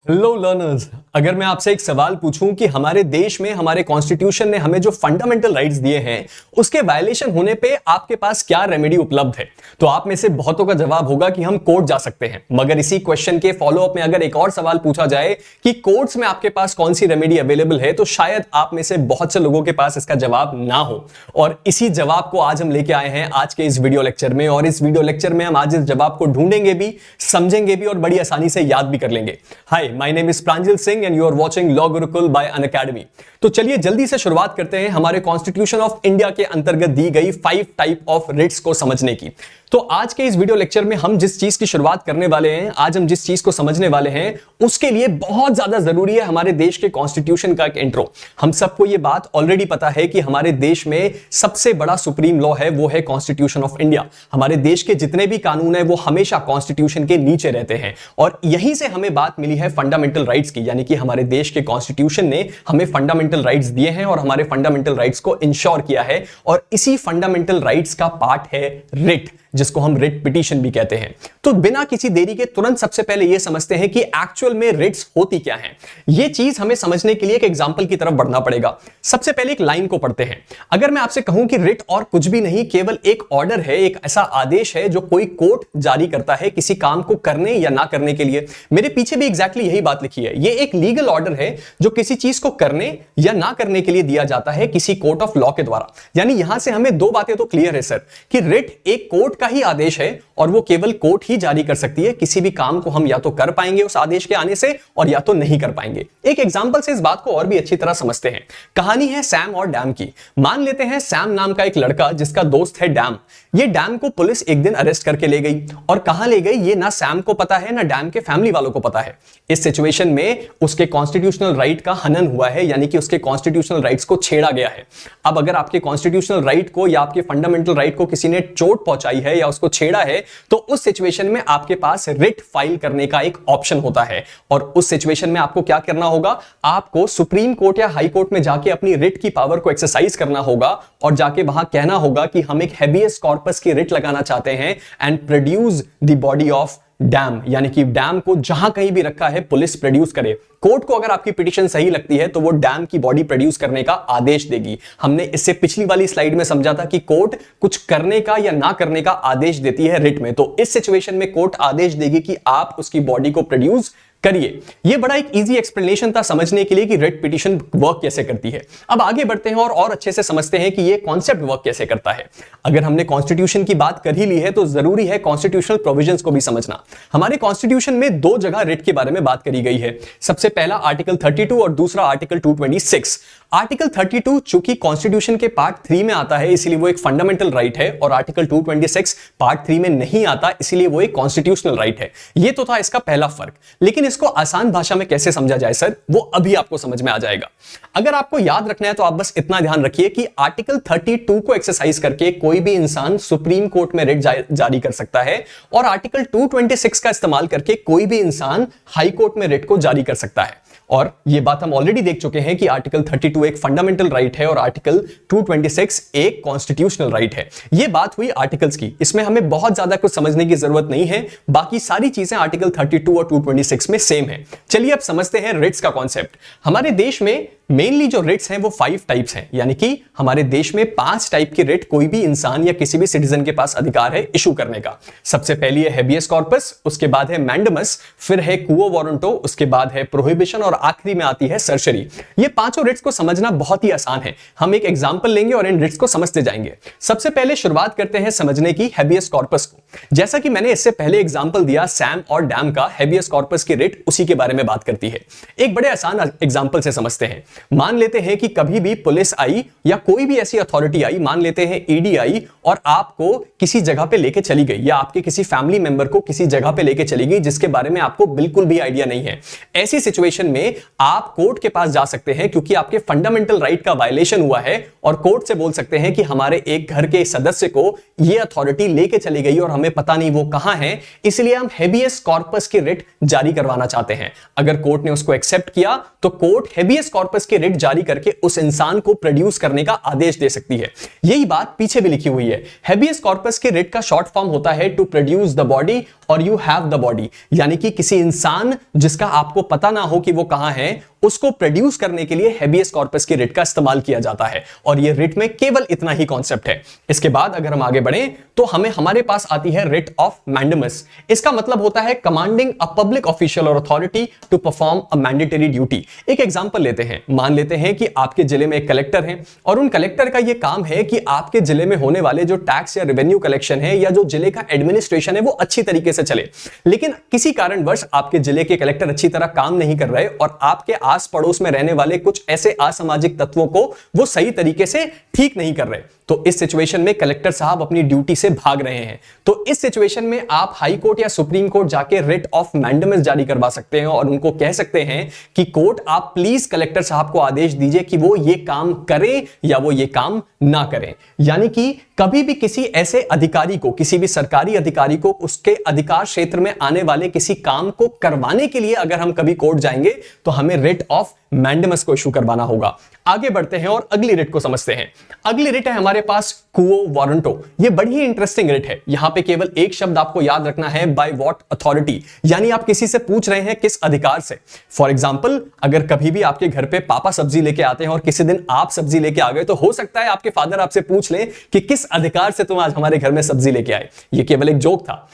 Hello learners, अगर मैं आपसे एक सवाल पूछूं कि हमारे देश में हमारे कॉन्स्टिट्यूशन ने हमें जो फंडामेंटल राइट्स दिए हैं उसके वायलेशन होने पे आपके पास क्या रेमेडी उपलब्ध है, तो आप में से बहुतों का जवाब होगा कि हम कोर्ट जा सकते हैं। मगर इसी क्वेश्चन के फॉलोअप में अगर एक और सवाल पूछा जाए कि कोर्ट्स में आपके पास कौन सी रेमेडी अवेलेबल है, तो शायद आप में से बहुत से लोगों के पास इसका जवाब ना हो। और इसी जवाब को आज हम लेके आए हैं आज के इस वीडियो लेक्चर में, और इस वीडियो लेक्चर में हम आज इस जवाब को ढूंढेंगे भी, समझेंगे भी और बड़ी आसानी से याद भी कर लेंगे। Hi, my name is Pranjal Singh and you are watching law Gurukul by Unacademy. तो चलिए जल्दी से शुरुआत करते हैं हमारे कॉन्स्टिट्यूशन ऑफ इंडिया के अंतर्गत दी गई 5 टाइप ऑफ रिट्स को समझने की। तो आज के इस वीडियो लेक्चर में हम जिस चीज की शुरुआत करने वाले हैं, आज हम जिस चीज को समझने वाले हैं, उसके लिए बहुत ज्यादा जरूरी है हमारे देश के कॉन्स्टिट्यूशन का एक इंट्रो। हम सबको यह बात ऑलरेडी पता है कि हमारे देश में सबसे बड़ा सुप्रीम लॉ है, वो है कॉन्स्टिट्यूशन ऑफ इंडिया। हमारे देश के जितने भी कानून है वो हमेशा कॉन्स्टिट्यूशन के नीचे रहते हैं, और यहीं से हमें बात मिली है फंडामेंटल राइट्स की, यानी कि हमारे देश के कॉन्स्टिट्यूशन ने हमें फंडामेंटल राइट्स दिए हैं और हमारे फंडामेंटल राइट्स को इंश्योर किया है। और इसी फंडामेंटल राइट्स का पार्ट है रिट, जिसको हम रिट पिटीशन भी कहते हैं। तो बिना किसी देरी के तुरंत सबसे पहले यह समझते हैं कि एक्चुअल में रिट्स होती क्या हैं। यह चीज हमें समझने के लिए एक एग्जांपल की तरफ बढ़ना पड़ेगा। सबसे पहले एक लाइन को पढ़ते हैं। अगर मैं आपसे कहूं कि रिट और कुछ भी नहीं, केवल एक ऑर्डर है, एक ऐसा आदेश है जो कोई कोर्ट जारी करता है किसी काम को करने या ना करने के लिए। मेरे पीछे भी एग्जैक्टली यही बात लिखी है। यह एक लीगल ऑर्डर है जो किसी चीज को करने या ना करने के लिए दिया जाता है किसी कोर्ट ऑफ लॉ के द्वारा। यानी यहां से हमें दो बातें तो क्लियर है सर, कि रिट एक कोर्ट का ही आदेश है और वो केवल कोर्ट ही जारी कर सकती है। किसी भी काम को हम या तो कर पाएंगे उस आदेश के आने से, और या तो नहीं कर पाएंगे। एक एग्जांपल से इस बात को और भी अच्छी तरह समझते हैं। कहानी है सैम और डैम की। मान लेते हैं सैम नाम का एक लड़का जिसका दोस्त है डैम। ये डैम को पुलिस एक दिन अरेस्ट करके ले गई, और कहां ले गई ये ना सैम को पता है ना डैम के फैमिली वालों को पता है। इस सिचुएशन में उसके कॉन्स्टिट्यूशनल राइट का हनन हुआ है, यानी कि उसके कॉन्स्टिट्यूशनल राइट्स को छेड़ा गया है। अब अगर आपके कॉन्स्टिट्यूशनल राइट को या आपके फंडामेंटल राइट को किसी ने चोट पहुंचाई है या उसको छेड़ा है, तो उस सिचुएशन में आपके पास रिट फाइल करने का एक ऑप्शन होता है। और उस सिचुएशन में आपको क्या करना होगा, आपको सुप्रीम कोर्ट या हाई कोर्ट में जाके अपनी रिट की पावर को एक्सरसाइज करना होगा, और जाके वहां कहना होगा कि हम एक हेबियस कॉर्पस की रिट लगाना चाहते हैं and produce the body of dam, यानी कि डैम को जहां कहीं भी रखा है पुलिस प्रोड्यूस करे। कोर्ट को अगर आपकी पिटीशन सही लगती है तो वो डैम की बॉडी प्रोड्यूस करने का आदेश देगी। हमने इससे पिछली वाली स्लाइड में समझा था कि कोर्ट कुछ करने का या ना करने का आदेश देती है रिट में। तो इस सिचुएशन में कोर्ट आदेश देगी कि आप उसकी बॉडी को प्रोड्यूस करिए। यह बड़ा एक इजी एक्सप्लेनेशन था समझने के लिए कि रिट पिटीशन वर्क कैसे करती है। अब आगे बढ़ते हैं और अच्छे से समझते हैं कि यह कॉन्सेप्ट वर्क कैसे करता है। अगर हमने कॉन्स्टिट्यूशन की बात कर ही ली है तो जरूरी है कॉन्स्टिट्यूशनल प्रोविजंस को भी समझना। हमारे कॉन्स्टिट्यूशन में दो जगह रिट के बारे में बात करी गई है। सबसे पहला आर्टिकल 32 और दूसरा आर्टिकल 226। आर्टिकल 32 चूंकि कॉन्स्टिट्यूशन के पार्ट 3 में आता है इसलिए वो एक फंडामेंटल राइट है, और आर्टिकल 226 पार्ट 3 में नहीं आता इसलिए वो एक कॉन्स्टिट्यूशनल राइट है। ये तो था इसका पहला फर्क। लेकिन इसको आसान भाषा में कैसे समझा जाए सर, वो अभी आपको समझ में आ जाएगा। अगर आपको याद रखना है तो आप बस इतना ध्यान रखिए कि आर्टिकल 32 को एक्सरसाइज करके कोई भी इंसान सुप्रीम कोर्ट में रिट जारी कर सकता है, और आर्टिकल 226 का इस्तेमाल करके कोई भी इंसान हाई कोर्ट में रिट को जारी कर सकता है। और यह बात हम ऑलरेडी देख चुके हैं कि आर्टिकल 32 एक फंडामेंटल राइट है और आर्टिकल 226 एक कॉन्स्टिट्यूशनल राइट है। यह बात हुई आर्टिकल्स की। इसमें हमें बहुत ज्यादा कुछ समझने की जरूरत नहीं है, बाकी सारी चीजें आर्टिकल 32 और 226 में सेम है। चलिए अब समझते हैं रिट्स का कॉन्सेप्ट। हमारे देश में मेनली जो रिट्स हैं वो 5 टाइप्स हैं, यानी कि हमारे देश में 5 टाइप की रिट कोई भी इंसान या किसी भी सिटीजन के पास अधिकार है इशू करने का। सबसे पहली है हेबियस कॉर्पस, उसके बाद है मैंडेमस, फिर है क्वो वारंटो, उसके बाद है प्रोहिबिशन, और आखिरी में आती है सर्जरी। ये पांचों रिट्स को समझना बहुत ही आसान है। हम एक एग्जांपल लेंगे और इन रिट्स को समझते जाएंगे। सबसे पहले शुरुआत करते हैं समझने की हेबियस कॉर्पस को। जैसा कि मैंने इससे पहले एग्जांपल दिया सैम और डैम का, हेबियस कॉर्पस की रिट उसी के बारे में बात करती है। एक बड़े आसान एग्जांपल से समझते हैं। मान लेते हैं कि कभी भी पुलिस आई या कोई भी ऐसी अथॉरिटी आई, मान लेते हैं ईडी आई, और आपको किसी जगह पे लेके चली गई, या आपके किसी फैमिली मेंबर को किसी जगह पे लेके चली गई जिसके बारे में आपको बिल्कुल भी आइडिया नहीं है। ऐसी सिचुएशन में में आप कोर्ट के पास जा सकते हैं क्योंकि आपके फंडामेंटल राइट का वायलेशन हुआ है और कोर्ट से बोल सकते हैं कि हमारे एक घर के सदस्य को यह अथॉरिटी लेके चली गई और हमें पता नहीं वो कहां है, इसलिए हम हेबियस कॉर्पस की रिट जारी करवाना चाहते हैं। अगर कोर्ट ने उसको एक्सेप्ट किया तो कोर्ट हेबियस कॉर्पस की रिट जारी करके उस इंसान को प्रोड्यूस करने का आदेश दे सकती है। यही बात पीछे भी लिखी हुई है। हेबियस कॉर्पस की रिट का शॉर्ट फॉर्म होता है टू प्रोड्यूस द बॉडी और यू हैव द बॉडी, यानी कि किसी इंसान जिसका आपको पता ना हो कि वो कहां है उसको प्रोड्यूस करने के लिए हेबियस कॉर्पस की रिट का इस्तेमाल किया जाता है। और ये रिट में केवल इतना ही कॉन्सेप्ट है। इसके बाद अगर हम आगे बढ़े तो हमारे पास आती है रिट ऑफ मैंडेमस। इसका मतलब होता है commanding a public official or authority to perform a mandatory duty. एक एग्जांपल लेते हैं, मान लेते हैं कि आपके जिले में एक कलेक्टर है और उन कलेक्टर का यह काम है कि आपके जिले में होने वाले जो टैक्स या रेवेन्यू कलेक्शन है या जो जिले का एडमिनिस्ट्रेशन है वो अच्छी तरीके से चले। लेकिन किसी कारणवश आपके जिले के कलेक्टर अच्छी तरह काम नहीं कर रहे और आपके आस पड़ोस में रहने वाले कुछ ऐसे असामाजिक तत्वों को वो सही तरीके से ठीक नहीं कर रहे। तो इस सिचुएशन में कलेक्टर साहब अपनी ड्यूटी से भाग रहे हैं। तो इस सिचुएशन में आप हाई कोर्ट या सुप्रीम कोर्ट जाके रिट ऑफ मैंडेमस जारी करवा सकते हैं और उनको कह सकते हैं कि कोर्ट आप प्लीज कलेक्टर साहब को आदेश दीजिए कि वो ये काम करें या वो ये काम ना करें। यानी कि कभी भी किसी ऐसे अधिकारी को, किसी भी सरकारी अधिकारी को उसके अधिकार क्षेत्र में आने वाले किसी काम को करवाने के लिए अगर हम कभी कोर्ट जाएंगे तो हमें रिट ऑफ मैंडेमस को इशू करवाना होगा। आगे बढ़ते हैं और अगली रिट को समझते हैं। अगली रिट है हमारे पास क्वो वारंटो। ये बड़ी ही इंटरेस्टिंग रिट है। यहां पे केवल एक शब्द आपको याद रखना है, बाय व्हाट अथॉरिटी, यानी आप किसी से पूछ रहे हैं किस अधिकार से। फॉर एग्जांपल, अगर कभी भी आपके घर पे पापा सब्जी लेके आते हैं और किसी दिन आप सब्जी लेके आ गए तो हो सकता है आपके फादर आपसे पूछ लें कि किस अधिकार से तुम आज हमारे घर में सब्जी लेके आए। ये केवल एक जोक था।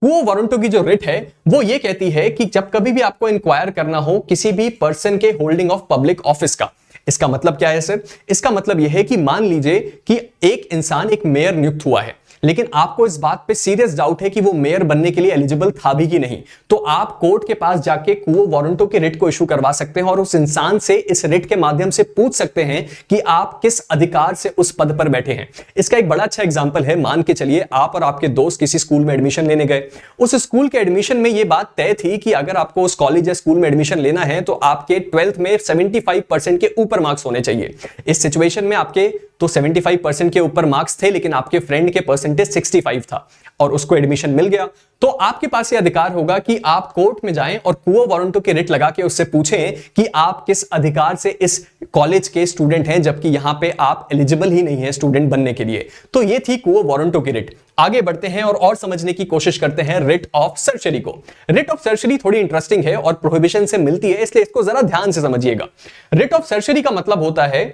वो वारंटो की जो रिट है वो ये कहती है कि जब कभी भी आपको इंक्वायर करना हो किसी भी पर्सन के होल्डिंग ऑफ पब्लिक ऑफिस का, इसका मतलब क्या है सर? इसका मतलब यह है कि मान लीजिए कि एक इंसान एक मेयर नियुक्त हुआ है, लेकिन आपको इस बात पे सीरियस डाउट है कि वो मेयर बनने के लिए एलिजिबल था भी कि नहीं, तो आप कोर्ट के पास जाके क्वो वारंटो के रिट को इशू करवा सकते हैं और उस इंसान से इस रिट के माध्यम से पूछ सकते हैं कि आप किस अधिकार से उस पद पर बैठे हैं। इसका एक बड़ा अच्छा एग्जांपल है, मान के चलिए आप और आपके दोस्त किसी स्कूल में एडमिशन लेने गए। उस स्कूल के एडमिशन में यह बात तय थी कि अगर आपको उस कॉलेज या स्कूल में एडमिशन लेना है तो आपके 12th में 75% के ऊपर मार्क्स होने चाहिए। इस सिचुएशन में आपके तो 75% के ऊपर मार्क्स थे, लेकिन आपके फ्रेंड के परसेंटेज 65 था और उसको एडमिशन मिल गया। तो आपके पास ये अधिकार होगा कि आप कोर्ट में जाएं और क्वो वारंटो की रिट लगा के उससे पूछें कि आप किस अधिकार से इस कॉलेज के स्टूडेंट हैं, जबकि यहां पे आप एलिजिबल ही नहीं है स्टूडेंट बनने के लिए। तो ये थी क्वो वारंटो की रिट। आगे बढ़ते हैं और समझने की कोशिश करते हैं रिट ऑफ सर्चरी को। रिट ऑफ सर्चरी थोड़ी इंटरेस्टिंग है और प्रोहिबिशन से मिलती है, इसलिए इसको जरा ध्यान से समझिएगा। रिट ऑफ सर्चरी का मतलब होता है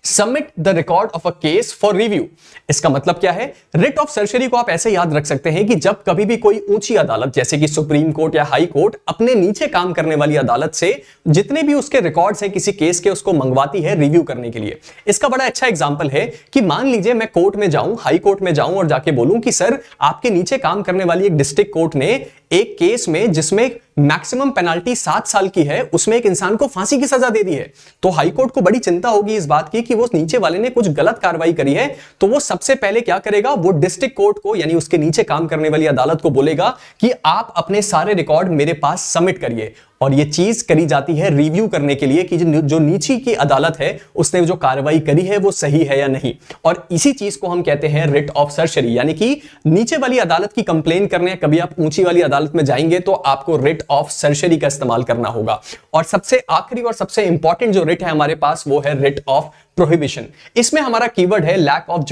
submit the record of a case for review. इसका मतलब क्या है? रिट ऑफ सर्चरी को आप ऐसे याद रख सकते हैं कि जब कभी भी कोई ऊंची अदालत जैसे कि सुप्रीम कोर्ट या हाई कोर्ट अपने नीचे काम करने वाली अदालत से जितने भी उसके रिकॉर्ड्स हैं किसी केस के, उसको मंगवाती है रिव्यू करने के लिए। इसका बड़ा अच्छा एग्जांपल है कि मान लीजिए मैं कोर्ट में जाऊं, हाई कोर्ट में जाऊं और जाके बोलूं कि सर आपके नीचे काम करने वाली एक डिस्ट्रिक्ट कोर्ट ने एक केस में जिसमें मैक्सिमम पेनाल्टी 7 साल की है, उसमें एक इंसान को फांसी की सजा दे दी है। तो हाई कोर्ट को बड़ी चिंता होगी इस बात की कि वो नीचे वाले ने कुछ गलत कार्रवाई करी है। तो वो सबसे पहले क्या करेगा? वो डिस्ट्रिक्ट कोर्ट को यानी उसके नीचे काम करने वाली अदालत को बोलेगा कि आप अपने सारे रिकॉर्ड मेरे पास सबमिट करिए। और ये चीज करी जाती है रिव्यू करने के लिए कि जो नीचे की अदालत है उसने जो कार्रवाई करी है वो सही है या नहीं। और इसी चीज को हम कहते हैं रिट ऑफ सर्चरी, यानी कि नीचे वाली अदालत की कंप्लेन करने कभी आप ऊंची वाली अदालत में जाएंगे तो आपको रिट ऑफ सर्चरी का इस्तेमाल करना होगा। और सबसे आखिरी और सबसे इंपॉर्टेंट जो रिट है हमारे पास वो है रिट ऑफ प्रोहिबिशन। इसमें हमारा कीवर्ड है लैक ऑफ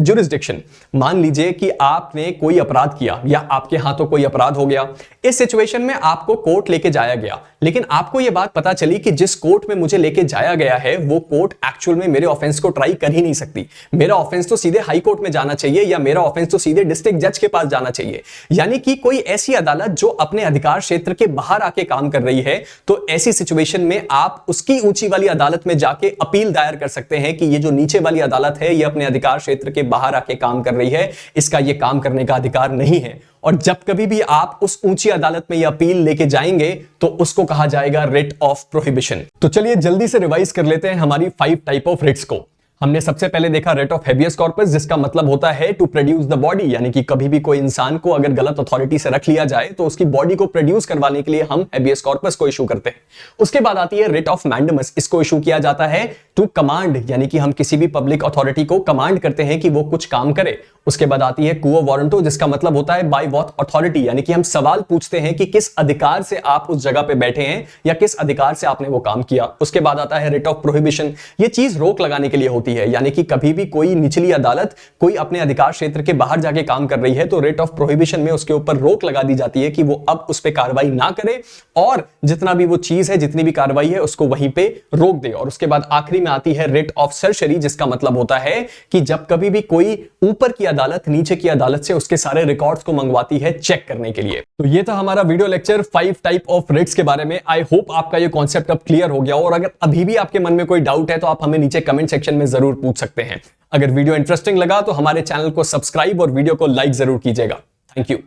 जुरिस्डिक्शन। मान लीजिए कि आपने कोई अपराध किया या आपके हाथों कोई अपराध हो गया। इस सिचुएशन में आपको कोर्ट लेके जाया गया, लेकिन आपको यह बात पता चली कि जिस कोर्ट में मुझे लेके जाया गया है वो कोर्ट एक्चुअल में मेरे ऑफेंस को ट्राई कर ही नहीं सकती। मेरा ऑफेंस तो सीधे हाई कोर्ट में जाना चाहिए या मेरा ऑफेंस तो सीधे डिस्ट्रिक्ट जज के पास जाना चाहिए। यानी कि कोई ऐसी अदालत जो अपने अधिकार क्षेत्र के बाहर आके काम कर रही है, तो ऐसी सिचुएशन में आप उसकी ऊंची वाली अदालत में जाके अपील दायर कर सकते हैं कि ये जो नीचे वाली अदालत है ये अपने अधिकार क्षेत्र के बाहर आके काम कर रही है, इसका ये काम करने का अधिकार नहीं है। और जब कभी भी आप उस ऊंची अदालत में ये अपील लेके जाएंगे तो उसको कहा जाएगा रिट ऑफ प्रोहिबिशन। तो चलिए जल्दी से रिवाइज कर लेते हैं हमारी 5 टाइप ऑफ रिट्स को। हमने सबसे पहले देखा रेट ऑफ हेबियस कॉर्पस, जिसका मतलब होता है टू प्रोड्यूस द बॉडी, यानी कि कभी भी कोई इंसान को अगर गलत अथॉरिटी से रख लिया जाए तो उसकी बॉडी को प्रोड्यूस करवाने के लिए हम हेबियस कॉर्पस को इशू करते हैं। उसके बाद आती है रिट ऑफ मैंडेमस, इसको इशू किया जाता है टू कमांड, यानी कि हम किसी भी पब्लिक अथॉरिटी को कमांड करते हैं कि वो कुछ काम करे। उसके बाद आती है क्वो वारंटो, जिसका मतलब होता है बाय व्हाट अथॉरिटी, यानी कि हम सवाल पूछते हैं कि किस अधिकार से आप उस जगह पे बैठे हैं या किस अधिकार से आपने वो काम किया। उसके बाद आता है रिट ऑफ प्रोहिबिशन, ये चीज रोक लगाने के लिए होती है, यानी कि कभी भी कोई निचली अदालत कोई अपने अधिकार क्षेत्र के बाहर जाके काम कर रही है तो रिट ऑफ प्रोहिबिशन में उसके ऊपर रोक लगा दी जाती है कि वो अब उस पर कार्रवाई ना करे और जितना भी वो चीज है, जितनी भी कार्रवाई है, उसको वहीं पे रोक दे। और उसके बाद आखिरी में आती है रिट ऑफ सर्जरी, जिसका मतलब होता है कि जब कभी भी कोई ऊपर की अदालत नीचे की अदालत से उसके सारे रिकॉर्ड्स को मंगवाती है चेक करने के लिए। तो ये था हमारा video lecture 5 type of writs के बारे में। आई होप आपका ये कॉन्सेप्ट अब क्लियर हो गया हो, और अगर अभी भी आपके मन में कोई डाउट है तो आप हमें नीचे कमेंट सेक्शन में जरूर पूछ सकते हैं। अगर वीडियो इंटरेस्टिंग लगा तो हमारे चैनल को सब्सक्राइब और वीडियो को लाइक जरूर कीजिएगा। Thank you.